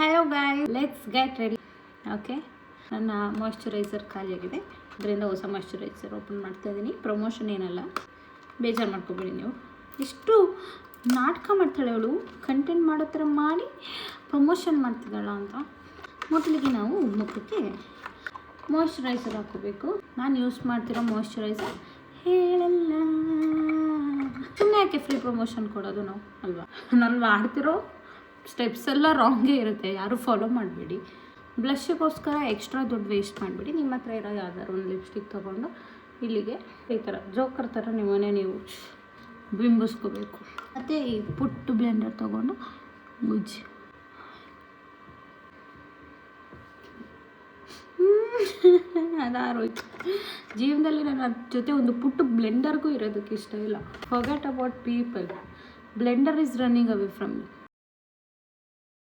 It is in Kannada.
Hello guy, let's get ready. Okay, ನನ್ನ ಮಾಯ್ಶ್ಚರೈಸರ್ ಖಾಲಿಯಾಗಿದೆ, ಅದರಿಂದ ಹೊಸ ಮಾಯ್ಶ್ಚರೈಸರ್ ಓಪನ್ ಮಾಡ್ತಾ ಇದ್ದೀನಿ. ಪ್ರಮೋಷನ್ ಏನಲ್ಲ, ಬೇಜಾರು ಮಾಡ್ಕೊಬೇಡಿ ನೀವು. ಎಷ್ಟು ನಾಟಕ ಮಾಡ್ತಾಳೆ ಅವಳು, ಕಂಟೆಂಟ್ ಮಾಡೋ ಥರ ಮಾಡಿ ಪ್ರಮೋಷನ್ ಮಾಡ್ತಿದ್ದಾಳ ಅಂತ. ಮೊದಲಿಗೆ ನಾವು ಮುಖಕ್ಕೆ ಮಾಯ್ಶ್ಚರೈಸರ್ ಹಾಕೋಬೇಕು. ನಾನು ಯೂಸ್ ಮಾಡ್ತಿರೋ ಮಾಯ್ಶ್ಚರೈಸರ್ ಹೇಳಲ್ಲ, ಸುಮ್ಮನೆ ಯಾಕೆ ಫ್ರೀ ಪ್ರಮೋಷನ್ ಕೊಡೋದು ನಾವು ಅಲ್ವಾ. ನಾನು ಮಾಡ್ತಿರೋ ಸ್ಟೆಪ್ಸ್ ಎಲ್ಲ ರಾಂಗೇ ಇರುತ್ತೆ, ಯಾರು ಫಾಲೋ ಮಾಡಬೇಡಿ. ಬ್ಲಷ್ಗೋಸ್ಕರ ಎಕ್ಸ್ಟ್ರಾ ದುಡ್ಡು ವೇಸ್ಟ್ ಮಾಡಿಬಿಡಿ. ನಿಮ್ಮ ಹತ್ರ ಇರೋ ಯಾವ್ದಾದ್ರು ಒಂದು ಲಿಪ್ಸ್ಟಿಕ್ ತೊಗೊಂಡು ಇಲ್ಲಿಗೆ ಈ ಥರ ಜೋಕರ್ ಥರ ನಿಮ್ಮನೆ ನೀವು ಬಿಂಬಿಸ್ಕೋಬೇಕು. ಮತ್ತು ಈ ಪುಟ್ಟು ಬ್ಲೆಂಡರ್ ತೊಗೊಂಡು ಗುಜ್ಜಿ ಅದಾರೋಯ್ತು. ಜೀವನದಲ್ಲಿ ನನ್ನ ಜೊತೆ ಒಂದು ಪುಟ್ಟು ಬ್ಲೆಂಡರ್ಗೂ ಇರೋದಕ್ಕೆ ಇಷ್ಟ ಇಲ್ಲ. Forget about people, blender is running away from you.